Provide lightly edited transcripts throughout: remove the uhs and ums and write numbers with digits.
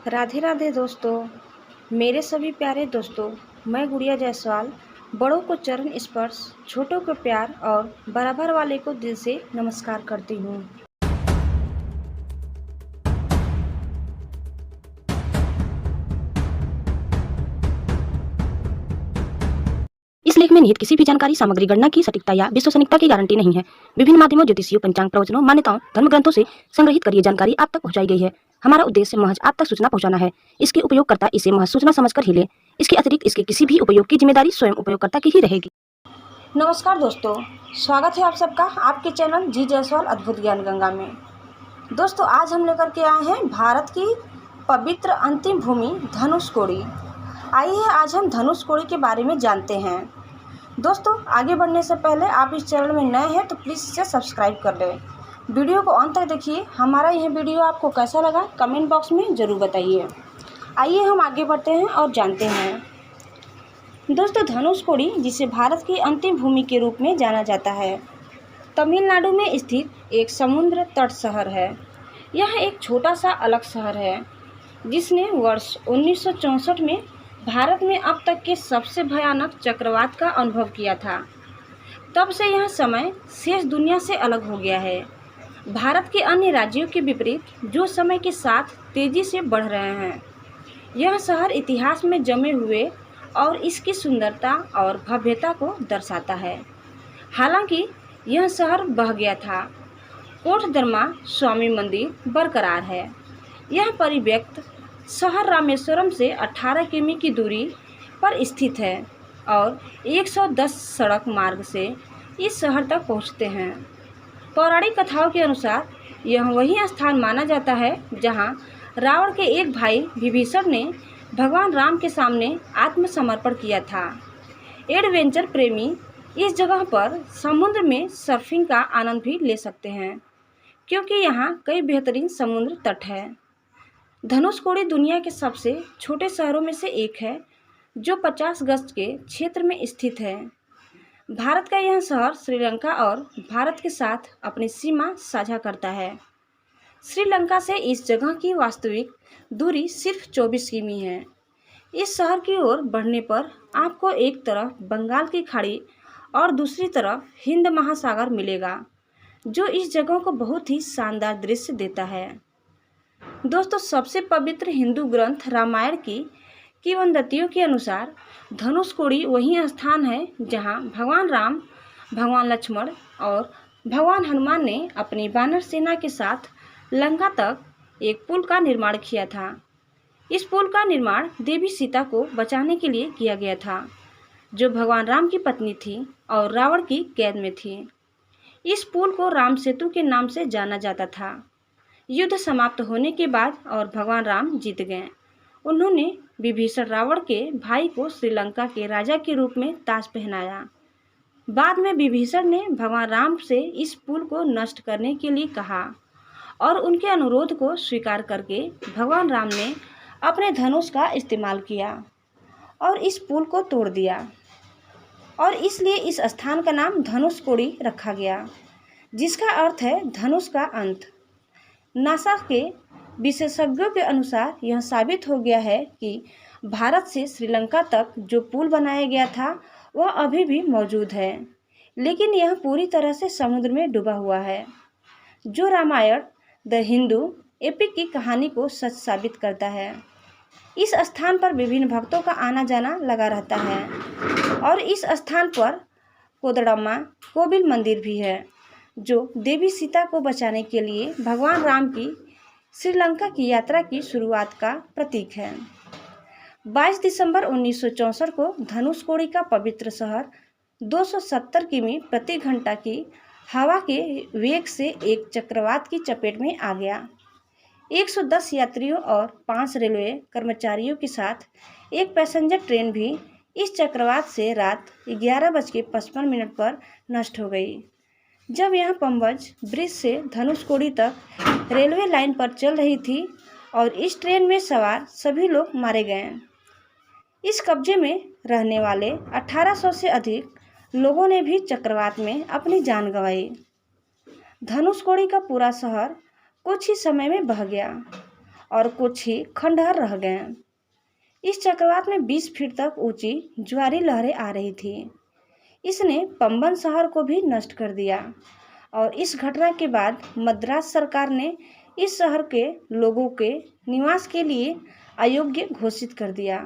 राधे राधे दोस्तों, मेरे सभी प्यारे दोस्तों। मैं गुड़िया जायसवाल बड़ों को चरण स्पर्श, छोटों को प्यार और बराबर वाले को दिल से नमस्कार करती हूँ। इस लेख में निहित किसी भी जानकारी, सामग्री, गणना की सटीकता या विश्वसनीयता की गारंटी नहीं है। विभिन्न माध्यमों, ज्योतिषियों, पंचांग, प्रवचनों, मान्यताओं, धर्म ग्रंथों से संग्रहित कर ये जानकारी आप तक पहुंचाई गई है। हमारा उद्देश्य महज आप तक सूचना पहुंचाना है। इसके उपयोगकर्ता इसे महज सूचना समझकर ही ले। इसके अतिरिक्त इसके किसी भी उपयोग की जिम्मेदारी स्वयं उपयोगकर्ता की ही रहेगी। नमस्कार दोस्तों, स्वागत है आप सबका आपके चैनल जी जायसवाल अद्भुत ज्ञान गंगा में। दोस्तों, आज हम लेकर के आए हैं भारत की पवित्र अंतिम भूमि धनुषकोडी। आइए आज हम धनुषकोडी के बारे में जानते हैं। दोस्तों, आगे बढ़ने से पहले आप इस चैनल में नए हैं तो प्लीज़ इसे सब्सक्राइब कर लें। वीडियो को अंत तक देखिए। हमारा यह वीडियो आपको कैसा लगा कमेंट बॉक्स में ज़रूर बताइए। आइए हम आगे बढ़ते हैं और जानते हैं। दोस्तों, धनुषकोडी, जिसे भारत की अंतिम भूमि के रूप में जाना जाता है, तमिलनाडु में स्थित एक समुद्र तट शहर है। यह एक छोटा सा अलग शहर है जिसने वर्ष 1964 में भारत में अब तक के सबसे भयानक चक्रवात का अनुभव किया था। तब से यह समय शेष दुनिया से अलग हो गया है। भारत के अन्य राज्यों के विपरीत जो समय के साथ तेजी से बढ़ रहे हैं, यह शहर इतिहास में जमे हुए और इसकी सुंदरता और भव्यता को दर्शाता है। हालांकि यह शहर बह गया था, कोटधर्मा स्वामी मंदिर बरकरार है। यह परिव्यक्त शहर रामेश्वरम से 18 किमी की दूरी पर स्थित है और 110 सड़क मार्ग से इस शहर तक पहुंचते हैं। पौराणिक कथाओं के अनुसार यह वही स्थान माना जाता है जहां रावण के एक भाई विभीषण ने भगवान राम के सामने आत्मसमर्पण किया था। एडवेंचर प्रेमी इस जगह पर समुद्र में सर्फिंग का आनंद भी ले सकते हैं, क्योंकि यहाँ कई बेहतरीन समुद्र तट है। धनुषकोडी दुनिया के सबसे छोटे शहरों में से एक है, जो 50 गज के क्षेत्र में स्थित है। भारत का यह शहर श्रीलंका और भारत के साथ अपनी सीमा साझा करता है। श्रीलंका से इस जगह की वास्तविक दूरी सिर्फ 24 किमी है। इस शहर की ओर बढ़ने पर आपको एक तरफ बंगाल की खाड़ी और दूसरी तरफ हिंद महासागर मिलेगा, जो इस जगह को बहुत ही शानदार दृश्य देता है। दोस्तों, सबसे पवित्र हिंदू ग्रंथ रामायण की किंवदंतियों के अनुसार धनुषकोडी वही स्थान है जहां भगवान राम, भगवान लक्ष्मण और भगवान हनुमान ने अपनी वानर सेना के साथ लंका तक एक पुल का निर्माण किया था। इस पुल का निर्माण देवी सीता को बचाने के लिए किया गया था, जो भगवान राम की पत्नी थी और रावण की कैद में थी। इस पुल को राम सेतु के नाम से जाना जाता था। युद्ध समाप्त होने के बाद और भगवान राम जीत गए, उन्होंने विभीषण रावण के भाई को श्रीलंका के राजा के रूप में ताज पहनाया। बाद में विभीषण ने भगवान राम से इस पुल को नष्ट करने के लिए कहा और उनके अनुरोध को स्वीकार करके भगवान राम ने अपने धनुष का इस्तेमाल किया और इस पुल को तोड़ दिया, और इसलिए इस स्थान का नाम धनुषकोडी रखा गया, जिसका अर्थ है धनुष का अंत। नासा के विशेषज्ञों के अनुसार यह साबित हो गया है कि भारत से श्रीलंका तक जो पुल बनाया गया था वह अभी भी मौजूद है, लेकिन यह पूरी तरह से समुद्र में डूबा हुआ है, जो रामायण द हिंदू एपिक की कहानी को सच साबित करता है। इस स्थान पर विभिन्न भक्तों का आना जाना लगा रहता है और इस स्थान पर कोदड़म्मा कोविल मंदिर भी है, जो देवी सीता को बचाने के लिए भगवान राम की श्रीलंका की यात्रा की शुरुआत का प्रतीक है। 22 दिसंबर 1964 को धनुषकोडी का पवित्र शहर 270 किमी प्रति घंटा की हवा के वेग से एक चक्रवात की चपेट में आ गया। 110 यात्रियों और 5 रेलवे कर्मचारियों के साथ एक पैसेंजर ट्रेन भी इस चक्रवात से रात 11:55 पर नष्ट हो गई, जब यह पंबज ब्रिज से धनुषकोडी तक रेलवे लाइन पर चल रही थी, और इस ट्रेन में सवार सभी लोग मारे गए। इस कब्जे में रहने वाले 1800 से अधिक लोगों ने भी चक्रवात में अपनी जान गंवाई। धनुषकोडी का पूरा शहर कुछ ही समय में बह गया और कुछ ही खंडहर रह गए। इस चक्रवात में 20 फीट तक ऊंची ज्वारी लहरें आ रही थी। इसने पंबन शहर को भी नष्ट कर दिया और इस घटना के बाद मद्रास सरकार ने इस शहर के लोगों के निवास के लिए अयोग्य घोषित कर दिया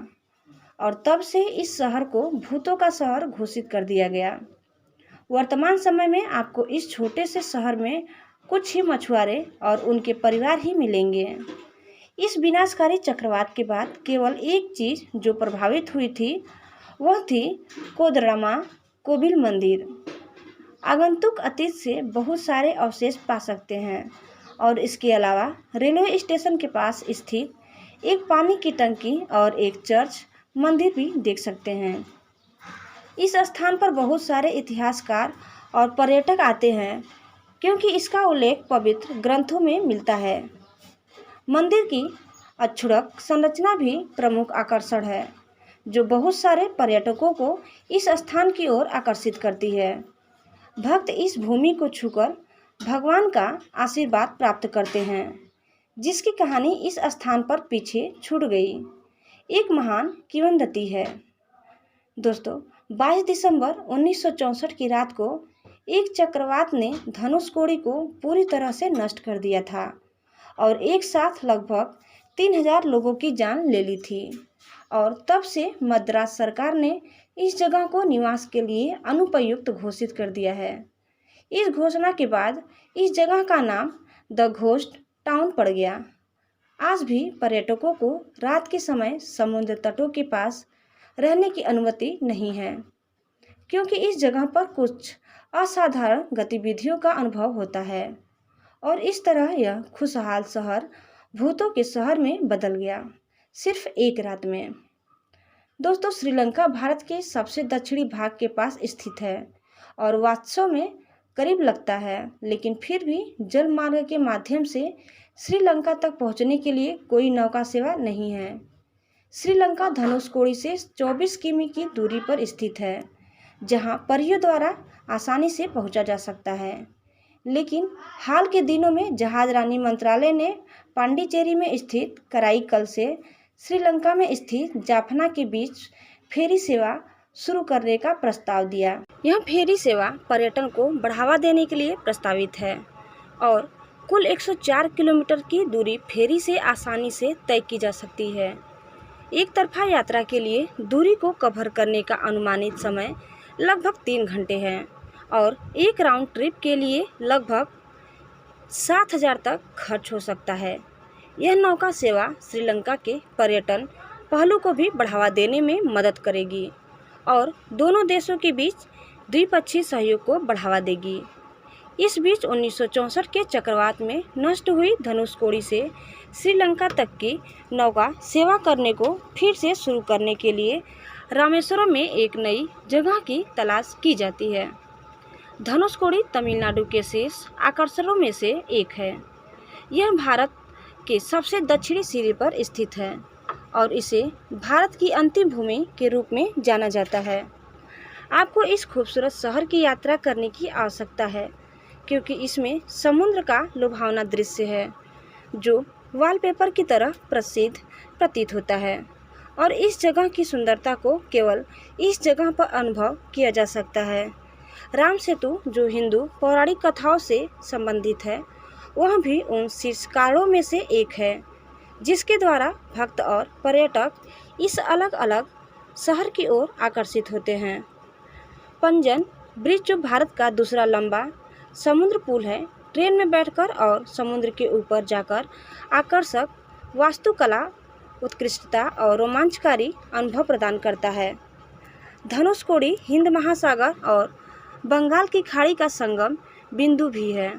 और तब से इस शहर को भूतों का शहर घोषित कर दिया गया। वर्तमान समय में आपको इस छोटे से शहर में कुछ ही मछुआरे और उनके परिवार ही मिलेंगे। इस विनाशकारी चक्रवात के बाद केवल एक चीज़ जो प्रभावित हुई थी वह थी कोदरामा कोविल मंदिर। आगंतुक अतीत से बहुत सारे अवशेष पा सकते हैं और इसके अलावा रेलवे स्टेशन के पास स्थित एक पानी की टंकी और एक चर्च मंदिर भी देख सकते हैं। इस स्थान पर बहुत सारे इतिहासकार और पर्यटक आते हैं क्योंकि इसका उल्लेख पवित्र ग्रंथों में मिलता है। मंदिर की अक्षुरक संरचना भी प्रमुख आकर्षण है जो बहुत सारे पर्यटकों को इस स्थान की ओर आकर्षित करती है। भक्त इस भूमि को छूकर भगवान का आशीर्वाद प्राप्त करते हैं, जिसकी कहानी इस स्थान पर पीछे छूट गई एक महान किंवदंती है। दोस्तों, 22 दिसंबर 1964 की रात को एक चक्रवात ने धनुषकोडी को पूरी तरह से नष्ट कर दिया था और एक साथ लगभग 3000 लोगों की जान ले ली थी और तब से मद्रास सरकार ने इस जगह को निवास के लिए अनुपयुक्त घोषित कर दिया है। इस घोषणा के बाद इस जगह का नाम द घोस्ट टाउन पड़ गया। आज भी पर्यटकों को रात के समय समुद्र तटों के पास रहने की अनुमति नहीं है क्योंकि इस जगह पर कुछ असाधारण गतिविधियों का अनुभव होता है और इस तरह यह खुशहाल शहर भूतों के शहर में बदल गया सिर्फ एक रात में। दोस्तों, श्रीलंका भारत के सबसे दक्षिणी भाग के पास स्थित है और वास्तव में करीब लगता है, लेकिन फिर भी जल मार्ग के माध्यम से श्रीलंका तक पहुंचने के लिए कोई नौका सेवा नहीं है। श्रीलंका धनुषकोडी से 24 किमी की दूरी पर स्थित है जहां परियों द्वारा आसानी से पहुंचा जा सकता है, लेकिन हाल के दिनों में जहाज रानी मंत्रालय ने पांडिचेरी में स्थित कराईकल से श्रीलंका में स्थित जाफना के बीच फेरी सेवा शुरू करने का प्रस्ताव दिया। यह फेरी सेवा पर्यटन को बढ़ावा देने के लिए प्रस्तावित है और कुल 104 किलोमीटर की दूरी फेरी से आसानी से तय की जा सकती है। एक तरफा यात्रा के लिए दूरी को कवर करने का अनुमानित समय लगभग 3 घंटे है और एक राउंड ट्रिप के लिए लगभग 7000 तक खर्च हो सकता है। यह नौका सेवा श्रीलंका के पर्यटन पहलू को भी बढ़ावा देने में मदद करेगी और दोनों देशों के बीच द्विपक्षीय सहयोग को बढ़ावा देगी। इस बीच 1964 के चक्रवात में नष्ट हुई धनुषकोडी से श्रीलंका तक की नौका सेवा करने को फिर से शुरू करने के लिए रामेश्वरम में एक नई जगह की तलाश की जाती है। धनुषकोडी तमिलनाडु के शेष आकर्षणों में से एक है। यह भारत के सबसे दक्षिणी सिरे पर स्थित है और इसे भारत की अंतिम भूमि के रूप में जाना जाता है। आपको इस खूबसूरत शहर की यात्रा करने की आवश्यकता है क्योंकि इसमें समुद्र का लुभावना दृश्य है जो वॉलपेपर की तरह प्रसिद्ध प्रतीत होता है और इस जगह की सुंदरता को केवल इस जगह पर अनुभव किया जा सकता है। राम सेतु जो हिंदू पौराणिक कथाओं से संबंधित है वह भी उन शीर्षकारों में से एक है जिसके द्वारा भक्त और पर्यटक इस अलग अलग शहर की ओर आकर्षित होते हैं। पंजन ब्रिज जो भारत का दूसरा लंबा समुद्र पुल है, ट्रेन में बैठकर और समुद्र के ऊपर जाकर आकर्षक वास्तुकला, उत्कृष्टता और रोमांचकारी अनुभव प्रदान करता है। धनुषकोडी हिंद महासागर और बंगाल की खाड़ी का संगम बिंदु भी है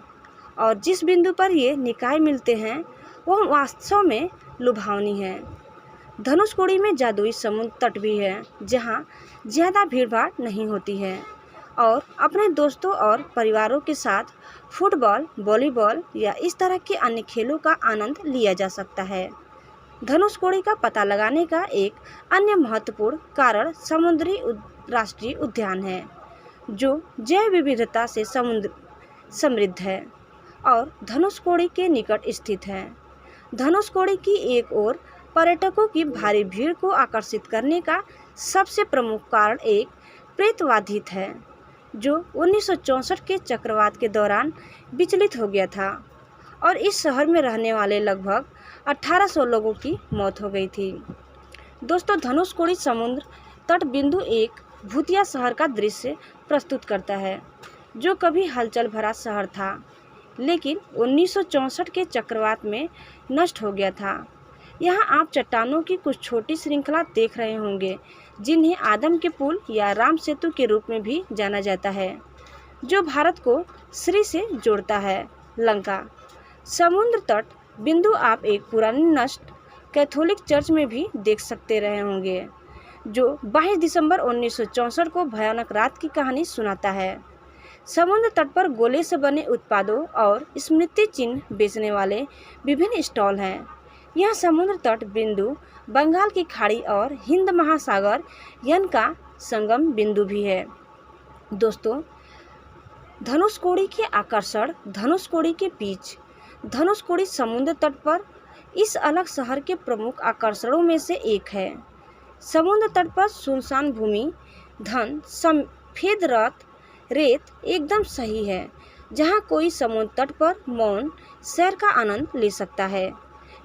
और जिस बिंदु पर ये निकाय मिलते हैं वह वास्तव में लुभावनी है। धनुषकोडी में जादुई समुद्र तट भी है जहाँ ज़्यादा भीड़भाड़ नहीं होती है और अपने दोस्तों और परिवारों के साथ फुटबॉल, वॉलीबॉल या इस तरह के अन्य खेलों का आनंद लिया जा सकता है। धनुषकोडी का पता लगाने का एक अन्य महत्वपूर्ण कारण समुद्री राष्ट्रीय उद्यान है जो जैव विविधता से समृद्ध है और धनुषकोडी के निकट स्थित है। धनुषकोडी की एक ओर पर्यटकों की भारी भीड़ को आकर्षित करने का सबसे प्रमुख कारण एक प्रेतवाधित है जो 1964 के चक्रवात के दौरान विचलित हो गया था और इस शहर में रहने वाले लगभग 1800 लोगों की मौत हो गई थी। दोस्तों, धनुषकोडी समुद्र तट बिंदु एक भूतिया शहर का दृश्य प्रस्तुत करता है जो कभी हलचल भरा शहर था लेकिन 1964 के चक्रवात में नष्ट हो गया था। यहाँ आप चट्टानों की कुछ छोटी श्रृंखला देख रहे होंगे जिन्हें आदम के पुल या राम सेतु के रूप में भी जाना जाता है जो भारत को श्री से जोड़ता है। लंका समुद्र तट बिंदु आप एक पुरानी नष्ट कैथोलिक चर्च में भी देख सकते रहे होंगे जो 22 दिसंबर 1964 को भयानक रात की कहानी सुनाता है। समुद्र तट पर गोले से बने उत्पादों और स्मृति चिन्ह बेचने वाले विभिन्न स्टॉल हैं। यह समुद्र तट बिंदु बंगाल की खाड़ी और हिंद महासागर यन का संगम बिंदु भी है। दोस्तों, धनुषकोडी के आकर्षण धनुषकोडी के बीच धनुषकोडी समुद्र तट पर इस अलग शहर के प्रमुख आकर्षणों में से एक है। समुद्र तट पर सुनसान भूमि, सफेद रेत एकदम सही है जहां कोई समुद्र तट पर मौन सैर का आनंद ले सकता है।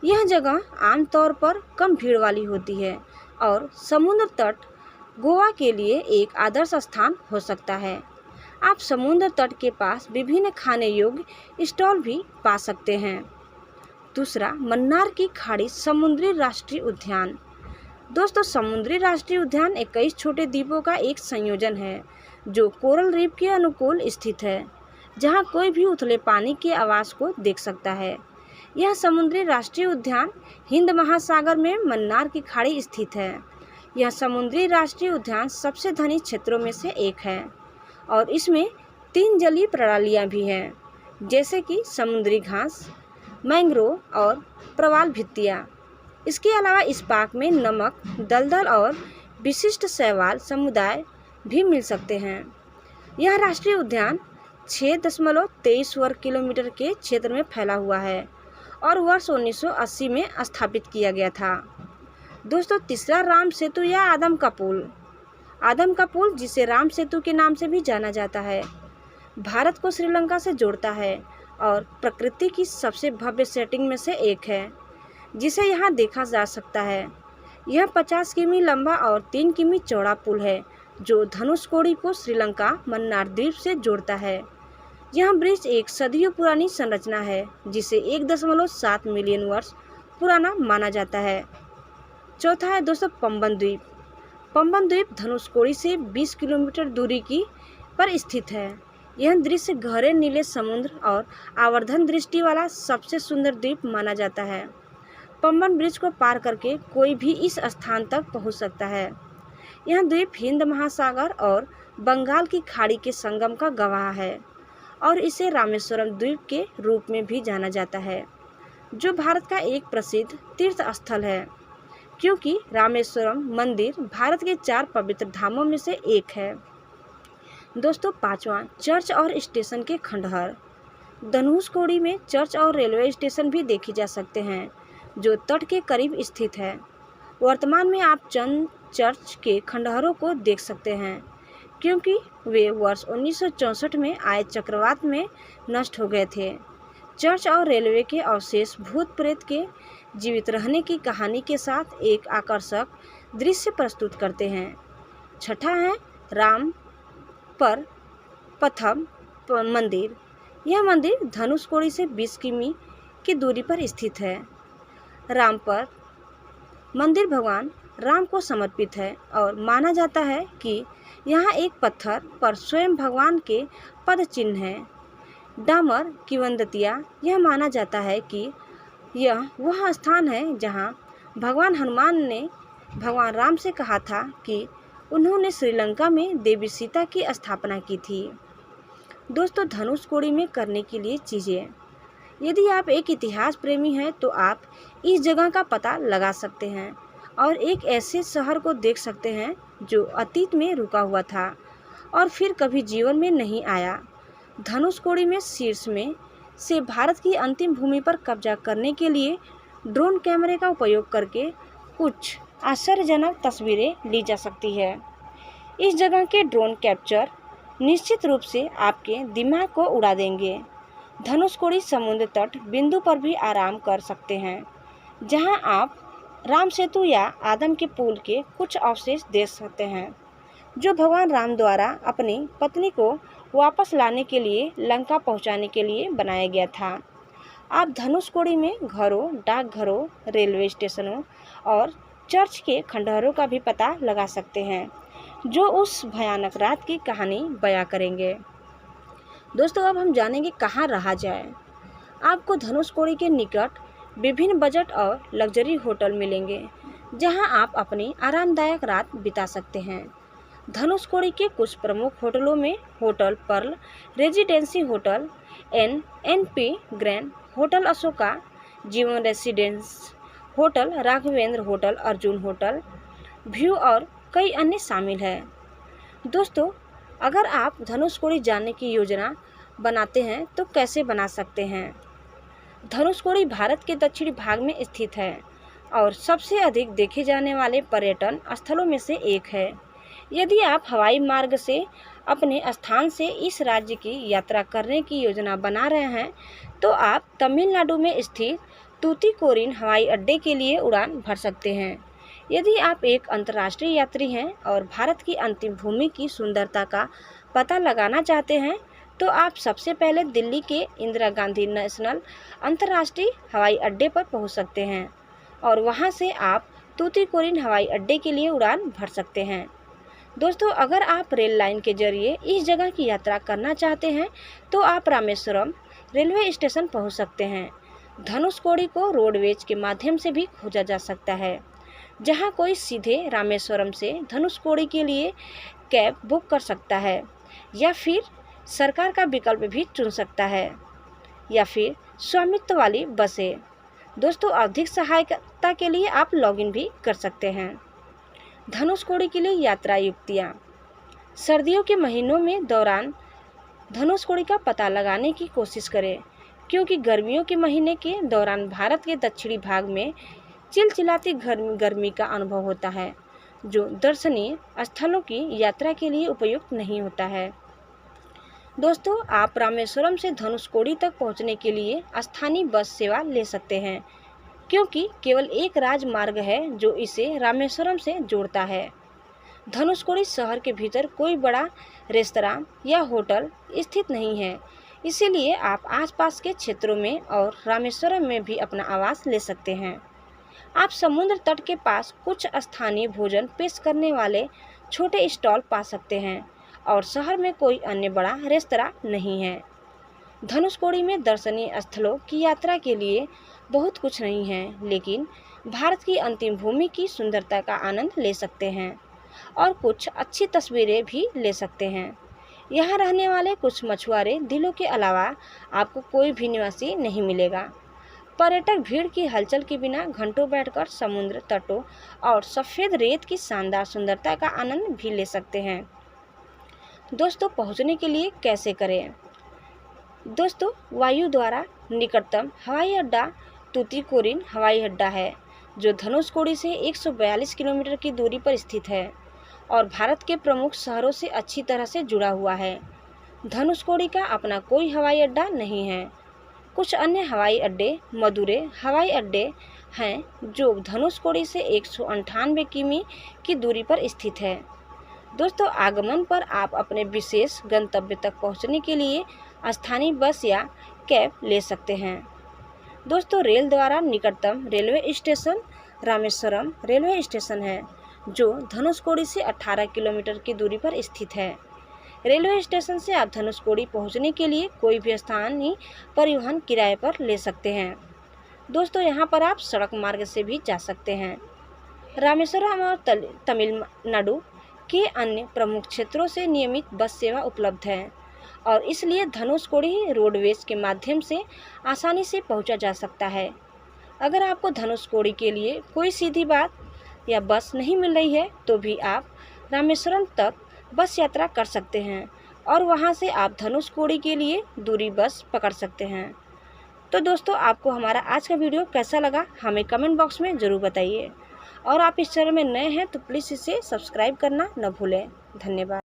यह जगह आमतौर पर कम भीड़ वाली होती है और समुद्र तट गोवा के लिए एक आदर्श स्थान हो सकता है। आप समुद्र तट के पास विभिन्न खाने योग्य स्टॉल भी पा सकते हैं। दूसरा, मन्नार की खाड़ी समुद्री राष्ट्रीय उद्यान। दोस्तों, समुद्री राष्ट्रीय उद्यान 21 छोटे द्वीपों का एक संयोजन है जो कोरल रीफ के अनुकूल स्थित है जहां कोई भी उथले पानी के आवास को देख सकता है। यह समुद्री राष्ट्रीय उद्यान हिंद महासागर में मन्नार की खाड़ी स्थित है। यह समुद्री राष्ट्रीय उद्यान सबसे धनी क्षेत्रों में से एक है और इसमें 3 जलीय प्रणालियां भी हैं जैसे कि समुद्री घास, मैंग्रोव और प्रवाल भित्तियाँ। इसके अलावा इस पार्क में नमक, दलदल और विशिष्ट शैवाल समुदाय भी मिल सकते हैं। यह राष्ट्रीय उद्यान 6.23 वर्ग किलोमीटर के क्षेत्र में फैला हुआ है और वर्ष 1980 में स्थापित किया गया था। दोस्तों, तीसरा, राम सेतु या आदम का पुल। आदम का पुल, जिसे राम सेतु के नाम से भी जाना जाता है, भारत को श्रीलंका से जोड़ता है और प्रकृति की सबसे भव्य सेटिंग में से एक है जिसे यहाँ देखा जा सकता है। यह 50 किमी लंबा और 3 किमी चौड़ा पुल है जो धनुषकोडी को श्रीलंका मन्नार द्वीप से जोड़ता है। यह ब्रिज एक सदियों पुरानी संरचना है जिसे 1.7 मिलियन वर्ष पुराना माना जाता है। चौथा है दोस्तों, पंबन द्वीप। पंबन द्वीप धनुषकोडी से 20 किलोमीटर दूरी पर स्थित है। यह दृश्य गहरे नीले समुद्र और आवर्धन दृष्टि वाला सबसे सुंदर द्वीप माना जाता है। पंबन ब्रिज को पार करके कोई भी इस स्थान तक पहुंच सकता है। यह द्वीप हिंद महासागर और बंगाल की खाड़ी के संगम का गवाह है और इसे रामेश्वरम द्वीप के रूप में भी जाना जाता है जो भारत का एक प्रसिद्ध तीर्थ स्थल है क्योंकि रामेश्वरम मंदिर भारत के 4 पवित्र धामों में से एक है। दोस्तों, पांचवा, चर्च और स्टेशन के खंडहर। धनुषकोडी में चर्च और रेलवे स्टेशन भी देखे जा सकते हैं जो तट के करीब स्थित है। वर्तमान में आप चंद चर्च के खंडहरों को देख सकते हैं क्योंकि वे वर्ष 1964 में आए चक्रवात में नष्ट हो गए थे। चर्च और रेलवे के अवशेष भूत प्रेत के जीवित रहने की कहानी के साथ एक आकर्षक दृश्य प्रस्तुत करते हैं। छठा है राम पर पथम मंदिर। यह मंदिर धनुषकोडी से 20 किमी की दूरी पर स्थित है। राम पर मंदिर भगवान राम को समर्पित है और माना जाता है कि यहाँ एक पत्थर पर स्वयं भगवान के पद चिन्ह हैं। डामर किंवदंतियाँ यह माना जाता है कि यह वह स्थान है जहाँ भगवान हनुमान ने भगवान राम से कहा था कि उन्होंने श्रीलंका में देवी सीता की स्थापना की थी। दोस्तों, धनुषकोडी में करने के लिए चीज़ें। यदि आप एक इतिहास प्रेमी हैं तो आप इस जगह का पता लगा सकते हैं और एक ऐसे शहर को देख सकते हैं जो अतीत में रुका हुआ था और फिर कभी जीवन में नहीं आया। धनुषकोडी में शीर्ष में से भारत की अंतिम भूमि पर कब्जा करने के लिए ड्रोन कैमरे का उपयोग करके कुछ आश्चर्यजनक तस्वीरें ली जा सकती है। इस जगह के ड्रोन कैप्चर निश्चित रूप से आपके दिमाग को उड़ा देंगे। धनुषकोडी समुद्र तट बिंदु पर भी आराम कर सकते हैं, जहां आप राम सेतु या आदम के पुल के कुछ अवशेष देख सकते हैं, जो भगवान राम द्वारा अपनी पत्नी को वापस लाने के लिए लंका पहुंचाने के लिए बनाया गया था। आप धनुषकोडी में घरों, डाकघरों, रेलवे स्टेशनों और चर्च के खंडहरों का भी पता लगा सकते हैं, जो उस भयानक रात की कहानी बयां करेंगे। दोस्तों, अब हम जानेंगे कहाँ रहा जाए। आपको धनुषकोडी के निकट विभिन्न बजट और लग्जरी होटल मिलेंगे, जहां आप अपनी आरामदायक रात बिता सकते हैं। धनुषकोडी के कुछ प्रमुख होटलों में hotel Pearl Residency hotel, NNP Grand hotel Ashoka, Jeevan residence hotel, Raghavendra hotel, Arjun hotel, view और कई अन्य शामिल हैं। दोस्तों, अगर आप धनुषकोडी जाने की योजना बनाते हैं तो कैसे बना सकते हैं? धनुषकोडी भारत के दक्षिणी भाग में स्थित है और सबसे अधिक देखे जाने वाले पर्यटन स्थलों में से एक है। यदि आप हवाई मार्ग से अपने स्थान से इस राज्य की यात्रा करने की योजना बना रहे हैं, तो आप तमिलनाडु में स्थित तूतीकोरिन हवाई अड्डे के लिए उड़ान भर सकते हैं। यदि आप एक अंतर्राष्ट्रीय यात्री हैं और भारत की अंतिम भूमि की सुंदरता का पता लगाना चाहते हैं, तो आप सबसे पहले दिल्ली के इंदिरा गांधी नेशनल अंतर्राष्ट्रीय हवाई अड्डे पर पहुंच सकते हैं और वहां से आप तूतीकोरिन हवाई अड्डे के लिए उड़ान भर सकते हैं। दोस्तों, अगर आप रेल लाइन के जरिए इस जगह की यात्रा करना चाहते हैं, तो आप रामेश्वरम रेलवे स्टेशन पहुंच सकते हैं। धनुषकोडी को रोडवेज के माध्यम से भी खोजा जा सकता है, जहां कोई सीधे रामेश्वरम से धनुषकोडी के लिए कैब बुक कर सकता है, या फिर सरकार का विकल्प भी चुन सकता है, या फिर स्वामित्व वाली बसें। दोस्तों, अधिक सहायता के लिए आप लॉगिन भी कर सकते हैं। धनुषकोडी के लिए यात्रा युक्तियाँ। सर्दियों के महीनों में दौरान धनुषकोडी का पता लगाने की कोशिश करें, क्योंकि गर्मियों के महीने के दौरान भारत के दक्षिणी भाग में चिलचिलाती गर्मी का अनुभव होता है, जो दर्शनीय स्थलों की यात्रा के लिए उपयुक्त नहीं होता है। दोस्तों, आप रामेश्वरम से धनुषकोडी तक पहुंचने के लिए स्थानीय बस सेवा ले सकते हैं, क्योंकि केवल एक राजमार्ग है जो इसे रामेश्वरम से जोड़ता है। धनुषकोडी शहर के भीतर कोई बड़ा रेस्तरां या होटल स्थित नहीं है, इसीलिए आप आसपास के क्षेत्रों में और रामेश्वरम में भी अपना आवास ले सकते हैं। आप समुद्र तट के पास कुछ स्थानीय भोजन पेश करने वाले छोटे स्टॉल पा सकते हैं और शहर में कोई अन्य बड़ा रेस्तरां नहीं है। धनुषकोडी में दर्शनीय स्थलों की यात्रा के लिए बहुत कुछ नहीं है, लेकिन भारत की अंतिम भूमि की सुंदरता का आनंद ले सकते हैं और कुछ अच्छी तस्वीरें भी ले सकते हैं। यहाँ रहने वाले कुछ मछुआरे दिलों के अलावा आपको कोई भी निवासी नहीं मिलेगा। पर्यटक भीड़ की हलचल के बिना घंटों बैठकर समुद्र तटों और सफ़ेद रेत की शानदार सुंदरता का आनंद भी ले सकते हैं। दोस्तों, पहुँचने के लिए कैसे करें? दोस्तों, वायु द्वारा निकटतम हवाई अड्डा तूतीकोरिन हवाई अड्डा है, जो धनुषकोडी से 142 किलोमीटर की दूरी पर स्थित है और भारत के प्रमुख शहरों से अच्छी तरह से जुड़ा हुआ है। धनुषकोडी का अपना कोई हवाई अड्डा नहीं है। कुछ अन्य हवाई अड्डे मदुरै हवाई अड्डे हैं, जो धनुषकोडी से 198 किमी की दूरी पर स्थित है। दोस्तों, आगमन पर आप अपने विशेष गंतव्य तक पहुंचने के लिए स्थानीय बस या कैब ले सकते हैं। दोस्तों, रेल द्वारा निकटतम railway station Rameswaram railway station है, जो धनुषकोडी से 18 किलोमीटर की दूरी पर स्थित है। रेलवे स्टेशन से आप धनुषकोडी पहुंचने के लिए कोई भी स्थानीय परिवहन किराए पर ले सकते हैं। दोस्तों, यहां पर आप सड़क मार्ग से भी जा सकते हैं। रामेश्वरम और तमिलनाडु के अन्य प्रमुख क्षेत्रों से नियमित बस सेवा उपलब्ध है और इसलिए धनुषकोडी रोडवेज के माध्यम से आसानी से पहुंचा जा सकता है। अगर आपको धनुषकोडी के लिए कोई सीधी बात या बस नहीं मिल रही है, तो भी आप रामेश्वरम तक बस यात्रा कर सकते हैं और वहां से आप धनुषकोडी के लिए दूरी बस पकड़ सकते हैं। तो दोस्तों आपको हमारा आज का वीडियो कैसा लगा हमें कमेंट बॉक्स में ज़रूर बताइए। और आप इस चैनल में नए हैं तो प्लीज़ इसे सब्सक्राइब करना न भूलें। धन्यवाद।